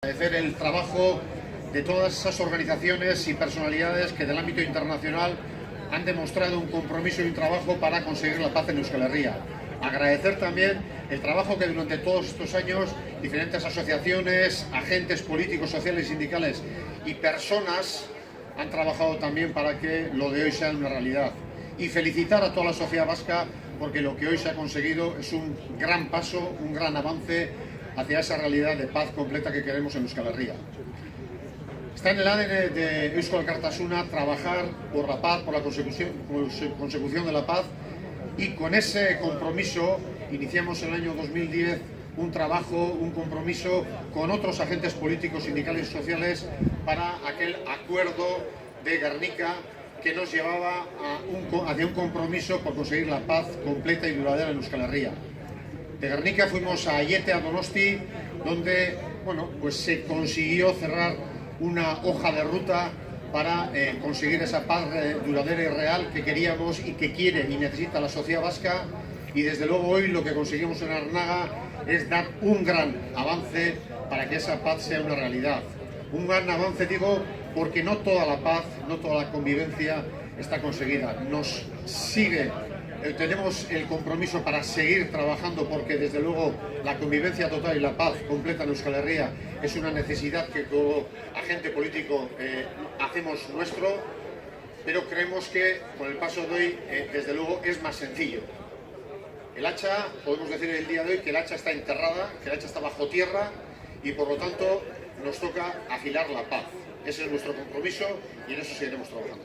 Agradecer el trabajo de todas esas organizaciones y personalidades que del ámbito internacional han demostrado un compromiso y un trabajo para conseguir la paz en Euskal Herria. Agradecer también el trabajo que durante todos estos años diferentes asociaciones, agentes políticos, sociales, sindicales y personas han trabajado también para que lo de hoy sea una realidad. Y felicitar a toda la sociedad vasca porque lo que hoy se ha conseguido es un gran paso, un gran avance hacia esa realidad de paz completa que queremos en Euskal Herria. Está en el ADN de Eusko Alkartasuna trabajar por la paz, por la consecución de la paz, y con ese compromiso iniciamos en el año 2010 un trabajo, un compromiso con otros agentes políticos, sindicales y sociales para aquel acuerdo de Gernika que nos llevaba hacia un compromiso por conseguir la paz completa y duradera en Euskal Herria. De Gernika fuimos a Aiete, a Donosti, donde pues se consiguió cerrar una hoja de ruta para conseguir esa paz duradera y real que queríamos y que quiere y necesita la sociedad vasca. Y desde luego hoy lo que conseguimos en Arnaga es dar un gran avance para que esa paz sea una realidad. Un gran avance, digo, porque no toda la paz, no toda la convivencia está conseguida. Tenemos el compromiso para seguir trabajando porque desde luego la convivencia total y la paz completa en Euskal Herria es una necesidad que todo agente político hacemos nuestro, pero creemos que con el paso de hoy desde luego es más sencillo. El hacha, podemos decir el día de hoy que el hacha está enterrada, que el hacha está bajo tierra y por lo tanto nos toca afilar la paz. Ese es nuestro compromiso y en eso seguiremos trabajando.